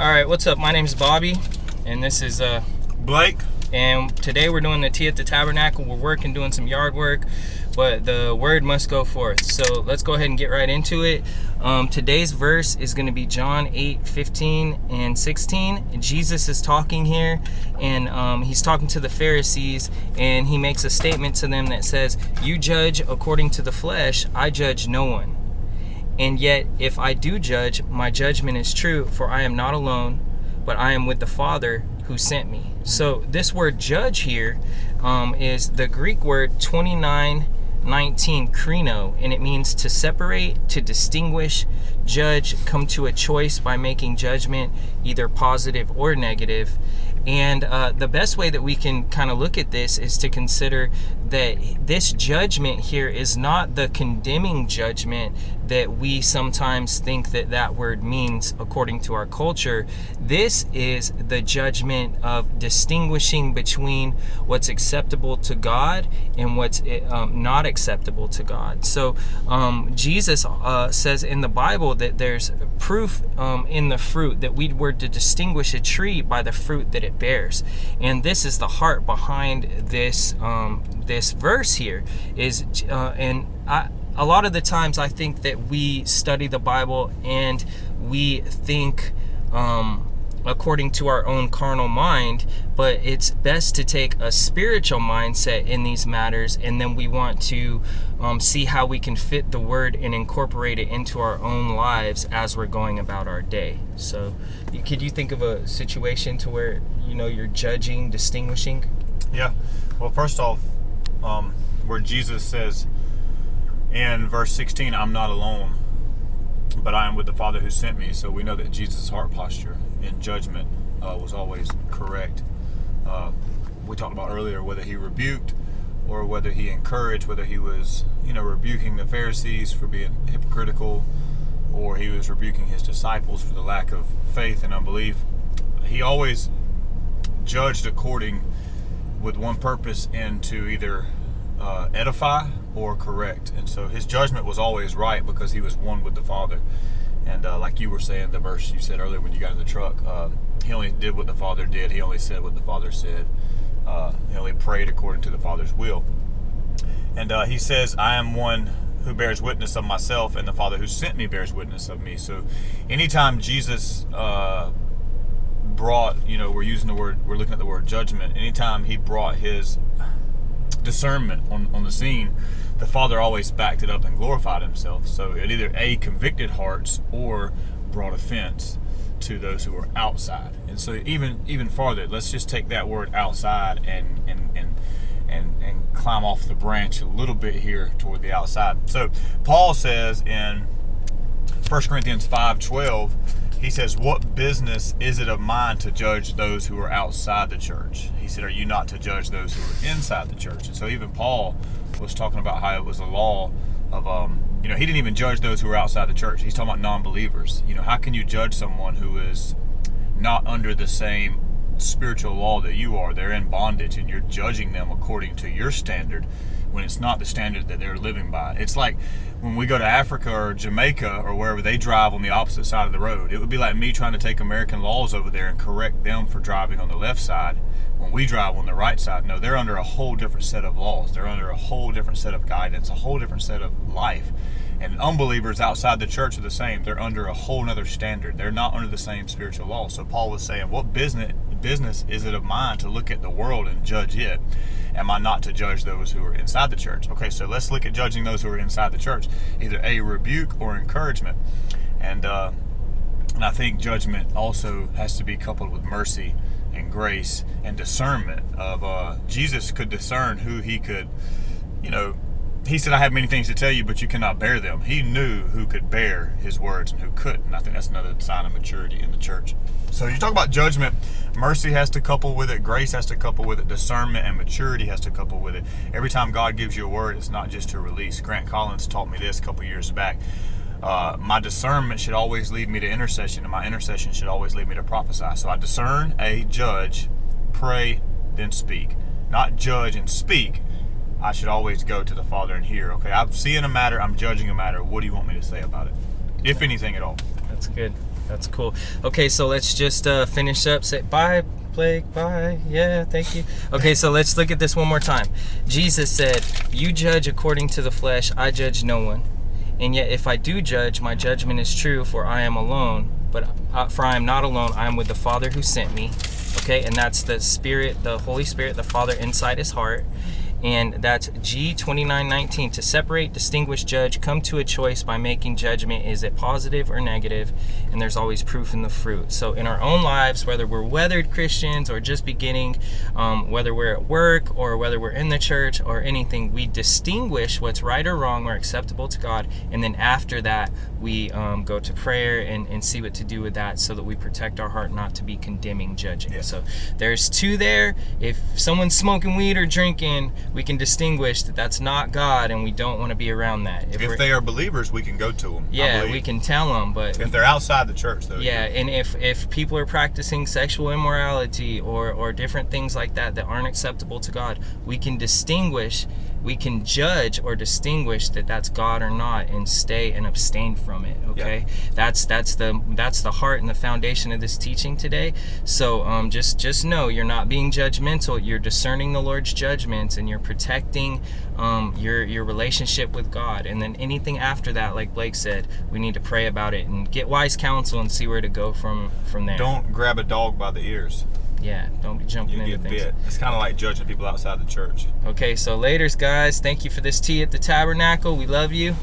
Alright, what's up? My name's Bobby, and this is Blake. And today we're doing the tea at the tabernacle. We're working, doing some yard work, but the word must go forth. So let's go ahead and get right into it. Today's verse is going to be John 8:15 and 16. Jesus is talking here, and he's talking to the Pharisees, and he makes a statement to them that says, "You judge according to the flesh, I judge no one. And yet, if I do judge, my judgment is true, for I am not alone, but I am with the Father who sent me." So this word judge here is the Greek word 29:19 krino, and it means to separate, to distinguish, judge, come to a choice by making judgment, either positive or negative. And the best way that we can kind of look at this is to consider that this judgment here is not the condemning judgment that we sometimes think that word means according to our culture. This is the judgment of distinguishing between what's acceptable to God and what's not acceptable to God. So Jesus says in the Bible that there's proof in the fruit, that we were to distinguish a tree by the fruit that it bears. And this is the heart behind this this verse here is a lot of the times I think that we study the Bible and we think according to our own carnal mind, but it's best to take a spiritual mindset in these matters, and then we want to see how we can fit the word and incorporate it into our own lives as we're going about our day. So could you think of a situation to where you're judging, distinguishing? Yeah. Well, first off, where Jesus says in verse 16, "I'm not alone, but I am with the Father who sent me." So we know that Jesus' heart posture in judgment was always correct. We talked about earlier whether he rebuked or whether he encouraged, whether he was rebuking the Pharisees for being hypocritical, or he was rebuking his disciples for the lack of faith and unbelief. He always judged according with one purpose, and to either edify or correct. And so his judgment was always right because he was one with the Father. And like you were saying, the verse you said earlier when you got in the truck, he only did what the Father did. He only said what the Father said. He only prayed according to the Father's will. And he says, "I am one who bears witness of myself, and the Father who sent me bears witness of me." So anytime Jesus brought, we're looking at the word judgment, anytime he brought his discernment on the scene, the Father always backed it up and glorified himself. So it either convicted hearts or brought offense to those who were outside. And so even farther, let's just take that word outside and climb off the branch a little bit here toward the outside. So Paul says in 1 Corinthians 5:12, he says, "What business is it of mine to judge those who are outside the church?" He said, "Are you not to judge those who are inside the church?" And so even Paul was talking about how it was a law of, he didn't even judge those who were outside the church. He's talking about non-believers. How can you judge someone who is not under the same spiritual law that you are? They're in bondage, and you're judging them according to your standard when it's not the standard that they're living by. It's like when we go to Africa or Jamaica or wherever, they drive on the opposite side of the road. It would be like me trying to take American laws over there and correct them for driving on the left side when we drive on the right side. No, they're under a whole different set of laws. They're under a whole different set of guidance, a whole different set of life. And unbelievers outside the church are the same. They're under a whole other standard. They're not under the same spiritual law. So Paul was saying, what business is it of mine to look at the world and judge it? Am I not to judge those who are inside the church? Okay, so let's look at judging those who are inside the church, either a rebuke or encouragement. And I think judgment also has to be coupled with mercy and grace and discernment of Jesus could discern who he could, he said, "I have many things to tell you, but you cannot bear them." He knew who could bear his words and who couldn't. And I think that's another sign of maturity in the church. So you talk about judgment, mercy has to couple with it, grace has to couple with it, discernment and maturity has to couple with it. Every time God gives you a word, it's not just to release. Grant Collins taught me this a couple years back. My discernment should always lead me to intercession, and my intercession should always lead me to prophesy. So I discern, judge, pray, then speak. Not judge and speak. I should always go to the Father and hear, okay, I'm seeing a matter, I'm judging a matter, what do you want me to say about it? If anything at all. That's good. That's cool. Okay, so let's just finish up. Say bye, Blake. Bye. Yeah, thank you. Okay, so let's look at this one more time. Jesus said, "You judge according to the flesh. I judge no one. And yet, if I do judge, my judgment is true, for I am alone. But for I am not alone. I am with the Father who sent me." Okay, and that's the Spirit, the Holy Spirit, the Father inside his heart. And that's G 29:19. To separate, distinguish, judge, come to a choice by making judgment. Is it positive or negative? And there's always proof in the fruit. So in our own lives, whether we're weathered Christians or just beginning, whether we're at work or whether we're in the church or anything, we distinguish what's right or wrong or acceptable to God. And then after that, we go to prayer and see what to do with that, so that we protect our heart not to be condemning, judging. Yeah. So there's two there. If someone's smoking weed or drinking, we can distinguish that that's not God, and we don't want to be around that. If they are believers, we can go to them. Yeah, we can tell them, but if they're outside the church, though. Yeah, and if people are practicing sexual immorality or different things like that aren't acceptable to God, we can distinguish, we can judge or distinguish that that's God or not, and stay and abstain from it. Okay, yeah. That's the heart and the foundation of this teaching today. So just know you're not being judgmental. You're discerning the Lord's judgments, and you're protecting your relationship with God. And then anything after that, like Blake said, we need to pray about it and get wise counsel and see where to go from there. Don't grab a dog by the ears. Yeah, don't be jumping into things. Bit. It's kind of like judging people outside the church. Okay, so laters, guys. Thank you for this tea at the tabernacle. We love you.